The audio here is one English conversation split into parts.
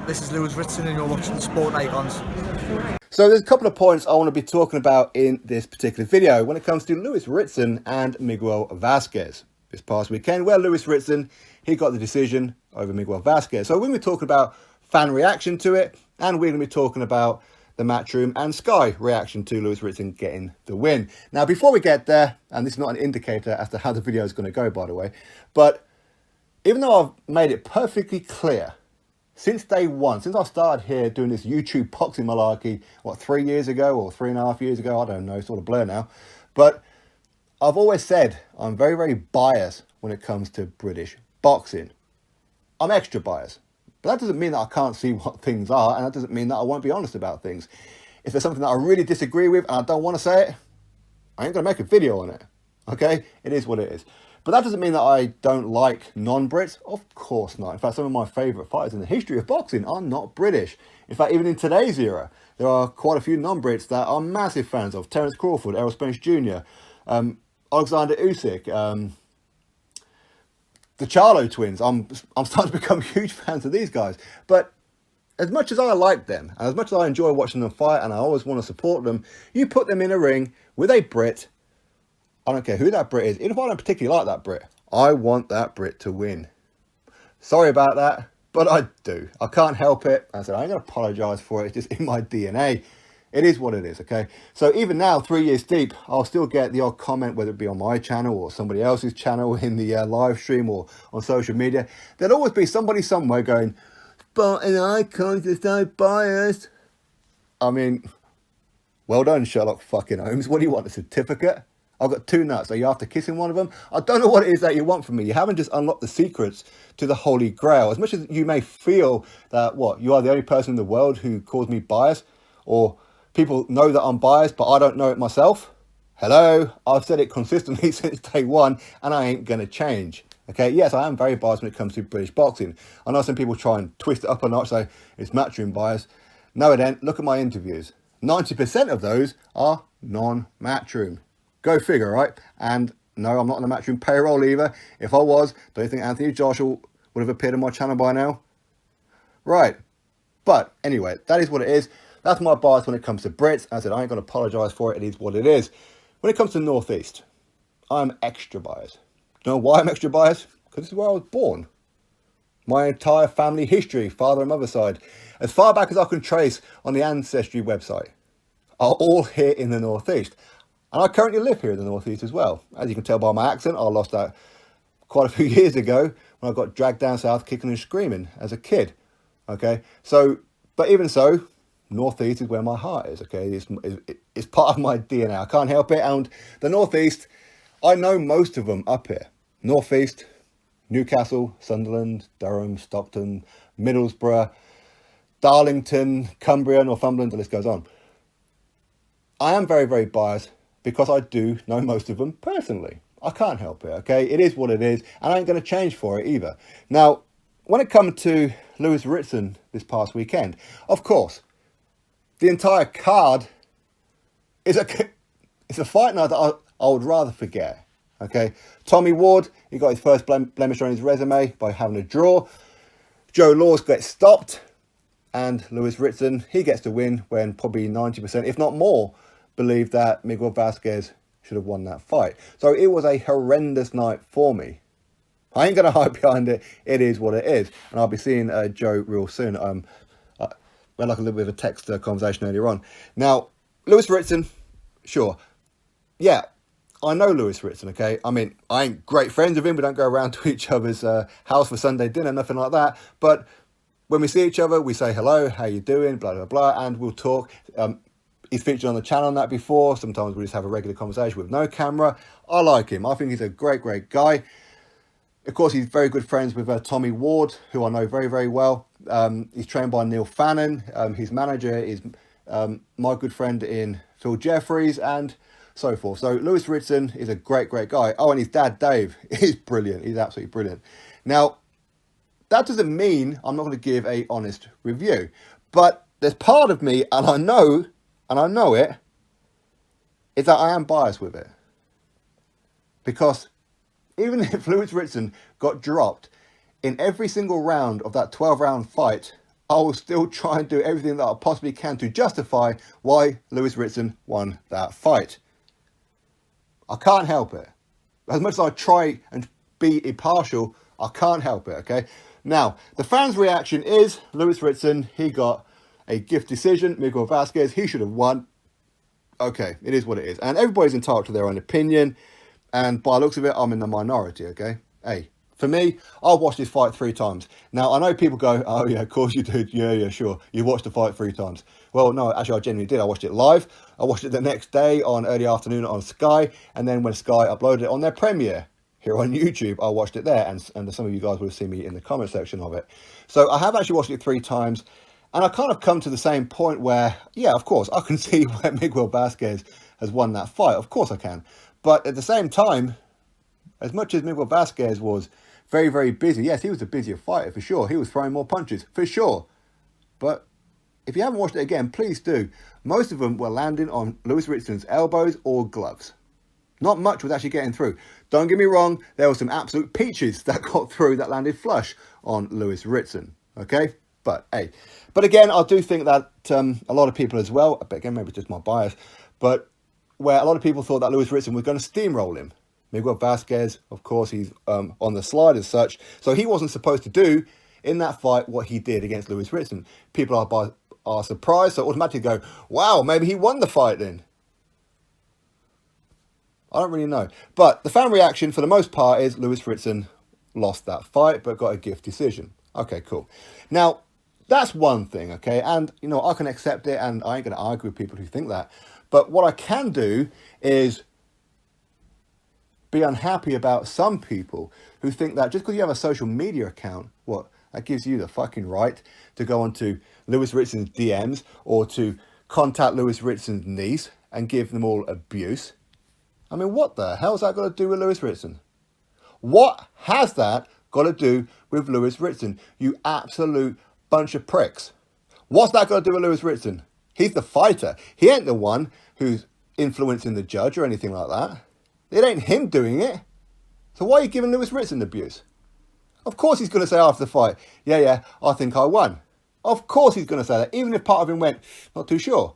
This is Ritson and you're watching the Sport Icons. So there's a couple of points I want to be talking about in this particular video when it comes to Ritson and Miguel Vazquez. This past weekend, where Ritson, he got the decision over Miguel Vazquez. So we're going to be talking about fan reaction to it, and we're going to be talking about the Matchroom and Sky reaction to Ritson getting the win. Now, before we get there, and this is not an indicator as to how the video is going to go, by the way, but even though I've made it perfectly clear since day one, since I started here doing this YouTube boxing malarkey, 3 years ago or 3.5 years ago, I don't know, sort of blur now, but I've always said I'm very, very biased when it comes to British boxing. I'm extra biased, but that doesn't mean that I can't see what things are, and that doesn't mean that I won't be honest about things. If there's something that I really disagree with and I don't want to say it, I ain't going to make a video on it, okay? It is what it is. But that doesn't mean that I don't like non-Brits. Of course not. In fact, some of my favourite fighters in the history of boxing are not British. In fact, even in today's era, there are quite a few non-Brits that I'm massive fans of. Terence Crawford, Errol Spence Jr., Alexander Usyk, the Charlo twins. I'm starting to become huge fans of these guys. But as much as I like them, and as much as I enjoy watching them fight, and I always want to support them, you put them in a ring with a Brit. I don't care who that Brit is. Even if I don't particularly like that Brit, I want that Brit to win. Sorry about that, but I do. I can't help it. I said, I ain't going to apologise for it. It's just in my DNA. It is what it is, okay? So even now, 3 years deep, I'll still get the odd comment, whether it be on my channel or somebody else's channel in the live stream or on social media. There'll always be somebody somewhere going, but an icon is so biased. I mean, well done, Sherlock fucking Holmes. What do you want, a certificate? I've got 2 nuts. Are you after kissing one of them? I don't know what it is that you want from me. You haven't just unlocked the secrets to the Holy Grail. As much as you may feel that, you are the only person in the world who calls me biased, or people know that I'm biased, but I don't know it myself. Hello, I've said it consistently since day one, and I ain't going to change. Okay, yes, I am very biased when it comes to British boxing. I know some people try and twist it up a notch, say it's Matchroom bias. No, it ain't. Look at my interviews. 90% of those are non-Matchroom. Go figure, right? And no, I'm not on the Matchroom payroll either. If I was, don't you think Anthony Joshua would have appeared on my channel by now? Right. But anyway, that is what it is. That's my bias when it comes to Brits. As I said, I ain't going to apologise for it. It is what it is. When it comes to North East, I'm extra biased. Do you know why I'm extra biased? Because this is where I was born. My entire family history, father and mother side, as far back as I can trace on the Ancestry website, are all here in the North East. And I currently live here in the North East as well. As you can tell by my accent, I lost that quite a few years ago when I got dragged down south kicking and screaming as a kid. Okay, so, but even so, North East is where my heart is, okay? It's part of my DNA. I can't help it. And the North East, I know most of them up here. North East, Newcastle, Sunderland, Durham, Stockton, Middlesbrough, Darlington, Cumbria, Northumberland, the list goes on. I am very, very biased because I do know most of them personally. I can't help it, okay? It is what it is, and I ain't going to change for it either. Now, when it comes to Ritson this past weekend, of course, the entire card is it's a fight night that I would rather forget, okay? Tommy Ward, he got his first blemish on his resume by having a draw. Joe Laws gets stopped, and Ritson, he gets to win when probably 90%, if not more, believe that Miguel Vazquez should have won that fight. So it was a horrendous night for me. I ain't going to hide behind it. It is what it is. And I'll be seeing Joe real soon. We had like a little bit of a text conversation earlier on. Now, Ritson, sure. Yeah, I know Ritson, okay? I mean, I ain't great friends with him. We don't go around to each other's house for Sunday dinner, nothing like that. But when we see each other, we say hello, how you doing, blah, blah, blah, and we'll talk. He's featured on the channel on that before. Sometimes we just have a regular conversation with no camera. I like him. I think he's a great, great guy. Of course, he's very good friends with Tommy Ward, who I know very, very well. He's trained by Neil Fannin. His manager is my good friend in Phil Jeffries and so forth. So Ritson is a great, great guy. Oh, and his dad, Dave, is brilliant. He's absolutely brilliant. Now, that doesn't mean I'm not going to give a honest review. But there's part of me, and I know it, is that I am biased with it. Because even if Ritson got dropped in every single round of that 12-round fight I will still try and do everything that I possibly can to justify why Lewis Ritson won that fight. I can't help it. As much as I try and be impartial, I can't help it, okay? Now, the fans' reaction is Lewis Ritson, he got a gift decision. Miguel Vasquez, he should have won. Okay, it is what it is. And everybody's entitled to their own opinion. And by the looks of it, I'm in the minority, okay? Hey, for me, I'll watch this fight 3 times. Now, I know people go, oh yeah, of course you did. Yeah, sure. You watched the fight 3 times. Well, no, actually, I genuinely did. I watched it live. I watched it the next day on early afternoon on Sky. And then when Sky uploaded it on their premiere here on YouTube, I watched it there. And some of you guys will have seen me in the comment section of it. So I have actually watched it 3 times. And I kind of come to the same point where, yeah, of course, I can see where Miguel Vasquez has won that fight. Of course I can. But at the same time, as much as Miguel Vasquez was very, very busy, yes, he was a busier fighter for sure. He was throwing more punches for sure. But if you haven't watched it again, please do. Most of them were landing on Lewis Ritson's elbows or gloves. Not much was actually getting through. Don't get me wrong, there were some absolute peaches that got through that landed flush on Lewis Ritson. Okay? But hey, but again, I do think that a lot of people as well, but again, maybe it's just my bias, but where a lot of people thought that Lewis Ritson was going to steamroll him. Miguel Vasquez, of course, he's on the slide as such, so he wasn't supposed to do in that fight what he did against Lewis Ritson. People are surprised, so automatically go, wow, maybe he won the fight then. I don't really know. But the fan reaction for the most part is Lewis Ritson lost that fight, but got a gift decision. Okay, cool. Now, that's one thing, okay? And, you know, I can accept it, and I ain't going to argue with people who think that. But what I can do is be unhappy about some people who think that just because you have a social media account, that gives you the fucking right to go onto Lewis Ritson's DMs or to contact Lewis Ritson's niece and give them all abuse. I mean, what the hell's that got to do with Lewis Ritson? What has that got to do with Lewis Ritson? You absolute bunch of pricks. What's that got to do with Lewis Ritson? He's the fighter. He ain't the one who's influencing the judge or anything like that. It ain't him doing it. So why are you giving Lewis Ritson abuse? Of course he's going to say after the fight, yeah, I think I won. Of course he's going to say that, even if part of him went, not too sure.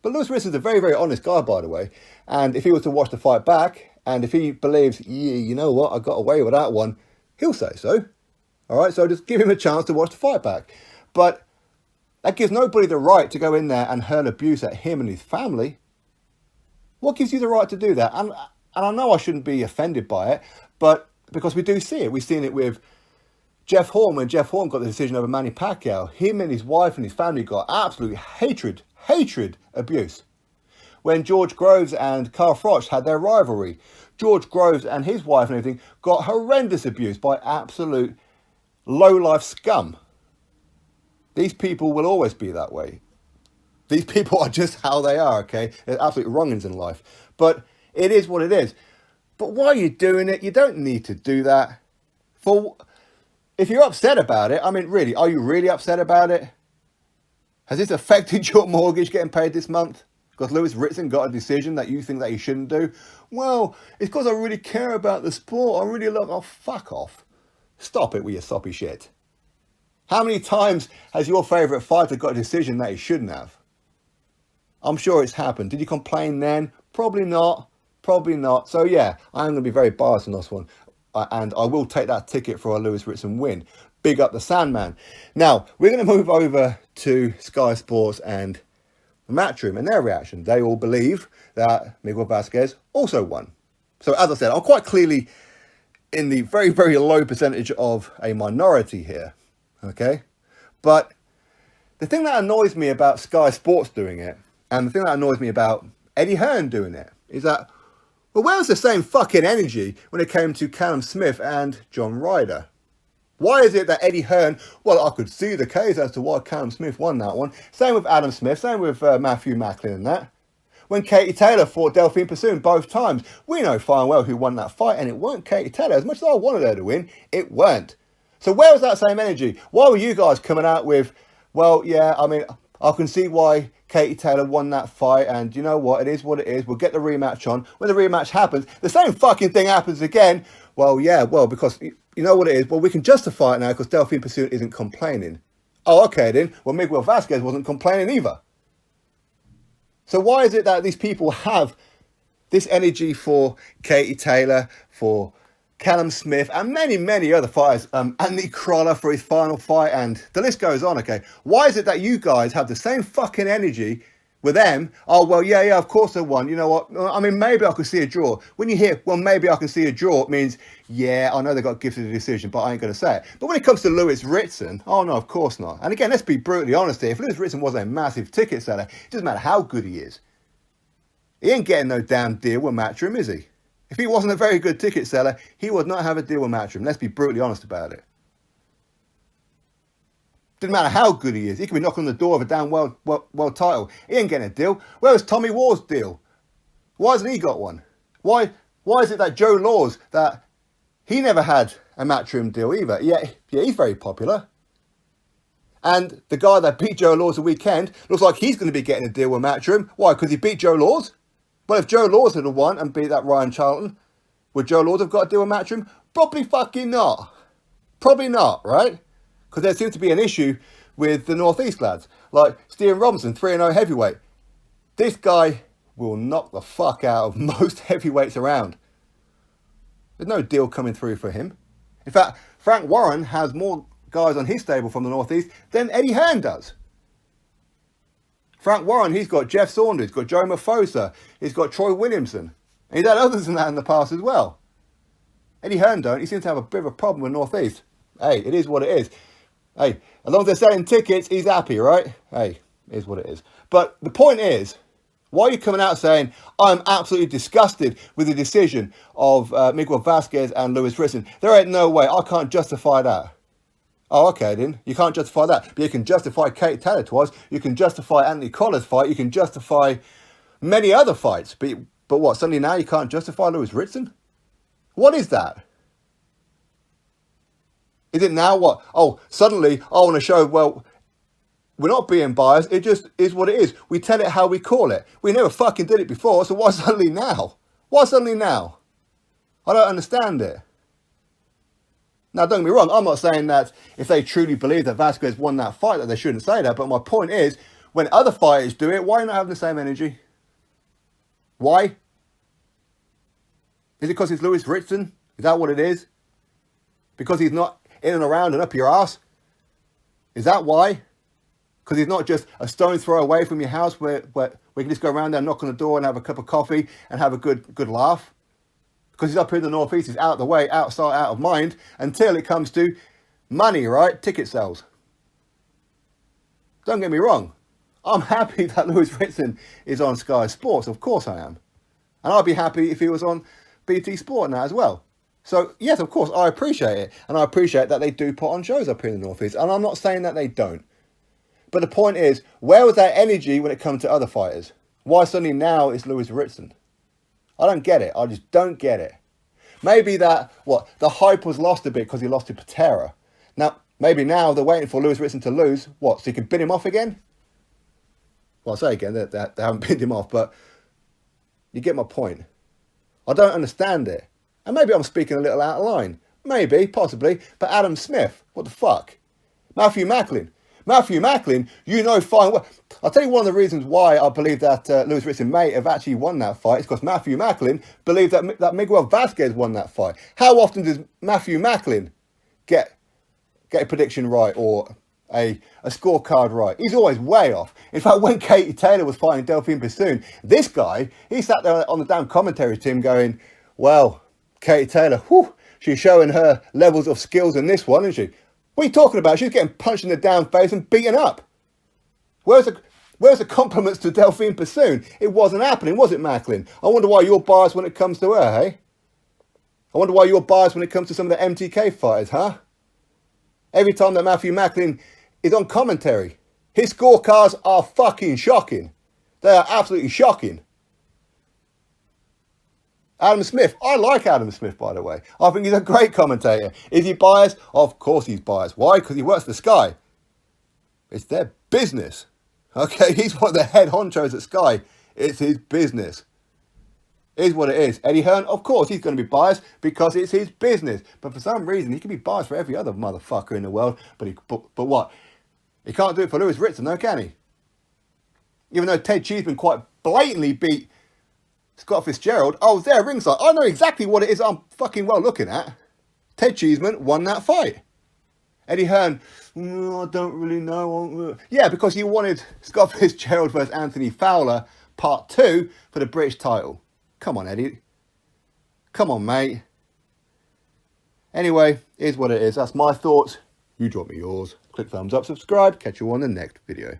But Lewis Ritson's a very, very honest guy, by the way. And if he was to watch the fight back, and if he believes, yeah, you know what, I got away with that one, he'll say so. All right, so just give him a chance to watch the fight back. But that gives nobody the right to go in there and hurl abuse at him and his family. What gives you the right to do that? And I know I shouldn't be offended by it, but because we do see it. We've seen it with Jeff Horn, when Jeff Horn got the decision over Manny Pacquiao. Him and his wife and his family got absolute hatred abuse. When George Groves and Carl Froch had their rivalry, George Groves and his wife and everything got horrendous abuse by absolute low-life scum. These people will always be that way. These people are just how they are, okay? They're absolute wrongins in life. But it is what it is. But why are you doing it? You don't need to do that. If you're upset about it, I mean, really, are you really upset about it? Has this affected your mortgage getting paid this month? Because Lewis Ritson got a decision that you think that he shouldn't do? Well, it's because I really care about the sport. I really love... Oh, fuck off. Stop it with your soppy shit. How many times has your favourite fighter got a decision that he shouldn't have? I'm sure it's happened. Did you complain then? Probably not. Probably not. So yeah, I'm going to be very biased on this one. And I will take that ticket for a Lewis Ritson win. Big up the Sandman. Now, we're going to move over to Sky Sports and the Matchroom and their reaction. They all believe that Miguel Vasquez also won. So as I said, I'm quite clearly in the very, very low percentage of a minority here. Okay? But the thing that annoys me about Sky Sports doing it, and the thing that annoys me about Eddie Hearn doing it, is that, well, where was the same fucking energy when it came to Callum Smith and John Ryder? Why is it that Eddie Hearn, well, I could see the case as to why Callum Smith won that one. Same with Adam Smith, same with Matthew Macklin and that. When Katie Taylor fought Delphine Pursoon both times, we know fine well who won that fight, and it weren't Katie Taylor. As much as I wanted her to win, it weren't. So where was that same energy? Why were you guys coming out with, well, yeah, I mean, I can see why Katie Taylor won that fight, and you know what, it is what it is. We'll get the rematch on. When the rematch happens, the same fucking thing happens again. Well, yeah, well, because you know what it is. Well, we can justify it now because Delphine Pursoon isn't complaining. Oh, okay then. Well, Miguel Vasquez wasn't complaining either. So why is it that these people have this energy for Katie Taylor, for Callum Smith, and many, many other fighters, Anthony Crolla for his final fight, and the list goes on, okay? Why is it that you guys have the same fucking energy with them? Oh, well, yeah, of course they won. You know what? I mean, maybe I could see a draw. When you hear, well, maybe I can see a draw, it means, yeah, I know they got gifted a decision, but I ain't going to say it. But when it comes to Lewis Ritson, oh, no, of course not. And again, let's be brutally honest here. If Lewis Ritson was a massive ticket seller, it doesn't matter how good he is. He ain't getting no damn deal with Matchroom, is he? If he wasn't a very good ticket seller, he would not have a deal with Matchroom. Let's be brutally honest about it. Didn't matter how good he is. He could be knocking on the door of a damn world title. He ain't getting a deal. Where was Tommy Ward's deal? Why hasn't he got one? Why is it that Joe Laws, that he never had a Matchroom deal either? Yeah, he's very popular. And the guy that beat Joe Laws the weekend looks like he's going to be getting a deal with Matchroom. Why? Because he beat Joe Laws? Well, if Joe Laws had won and beat that Ryan Charlton, would Joe Laws have got a deal with Matchroom? Probably fucking not. Probably not, right? Because there seems to be an issue with the Northeast lads. Like Steven Robinson, 3-0 heavyweight. This guy will knock the fuck out of most heavyweights around. There's no deal coming through for him. In fact, Frank Warren has more guys on his stable from the Northeast than Eddie Hearn does. Frank Warren, he's got Jeff Saunders, he's got Joe Mafosa, he's got Troy Williamson. And he's had others than that in the past as well. Eddie Hearn don't. He seems to have a bit of a problem with Northeast. Hey, it is what it is. Hey, as long as they're selling tickets, he's happy, right? Hey, it is what it is. But the point is, why are you coming out saying, I'm absolutely disgusted with the decision of Miguel Vasquez and Lewis Ritson? There ain't no way. I can't justify that. Oh, okay then. You can't justify that. But you can justify Kate Taylor twice. You can justify Anthony Crolla's fight. You can justify many other fights. But what, suddenly now you can't justify Lewis Ritson? What is that? Is it now what? Oh, suddenly I want to show, well, we're not being biased. It just is what it is. We tell it how we call it. We never fucking did it before, so why suddenly now? Why suddenly now? I don't understand it. Now, don't get me wrong. I'm not saying that if they truly believe that Vasquez won that fight, that they shouldn't say that. But my point is, when other fighters do it, why not have the same energy? Why? Is it because it's Lewis Ritson? Is that what it is? Because he's not in and around and up your ass? Is that why? Because he's not just a stone's throw away from your house where we can just go around there, knock on the door and have a cup of coffee and have a good laugh? Because he's up here in the Northeast, he's out of the way, out of sight, out of mind, until it comes to money, right? Ticket sales. Don't get me wrong. I'm happy that Lewis Ritson is on Sky Sports. Of course I am. And I'd be happy if he was on BT Sport now as well. So, yes, of course, I appreciate it. And I appreciate that they do put on shows up here in the Northeast. And I'm not saying that they don't. But the point is, where was that energy when it comes to other fighters? Why suddenly now it's Lewis Ritson? I don't get it. I just don't get it. Maybe that, the hype was lost a bit because he lost to Patera. Now, maybe now they're waiting for Lewis Ritson to lose. So he can bin him off again? Well, I'll say again, they haven't binned him off, but you get my point. I don't understand it. And maybe I'm speaking a little out of line. Maybe, possibly. But Adam Smith, what the fuck? Matthew Macklin, you know fine well. I'll tell you one of the reasons why I believe that Lewis Ritson may have actually won that fight is because Matthew Macklin believed that Miguel Vasquez won that fight. How often does Matthew Macklin get a prediction right or a scorecard right? He's always way off. In fact, when Katie Taylor was fighting Delphine Bassoon, this guy, he sat there on the damn commentary team going, well, Katie Taylor, she's showing her levels of skills in this one, isn't she? What are you talking about? She's getting punched in the damn face and beaten up. Where's the compliments to Delphine Bassoon? It wasn't happening, was it, Macklin? I wonder why you're biased when it comes to her, hey? I wonder why you're biased when it comes to some of the MTK fighters, huh? Every time that Matthew Macklin is on commentary, his scorecards are fucking shocking. They are absolutely shocking. Adam Smith. I like Adam Smith, by the way. I think he's a great commentator. Is he biased? Of course he's biased. Why? Because he works for Sky. It's their business. Okay, he's one of the head honchos at Sky. It's his business. It is what it is. Eddie Hearn, of course, he's going to be biased because it's his business. But for some reason, he can be biased for every other motherfucker in the world. But what? He can't do it for Lewis Ritson, though, can he? Even though Ted Cheeseman quite blatantly beat Scott Fitzgerald, I was there ringside. I know exactly what it is I'm fucking well looking at. Ted Cheeseman won that fight. Eddie Hearn, I don't really know. Yeah, because you wanted Scott Fitzgerald versus Anthony Fowler Part 2 for the British title. Come on, Eddie. Come on, mate. Anyway, here's what it is. That's my thoughts. You drop me yours. Click thumbs up, subscribe. Catch you on the next video.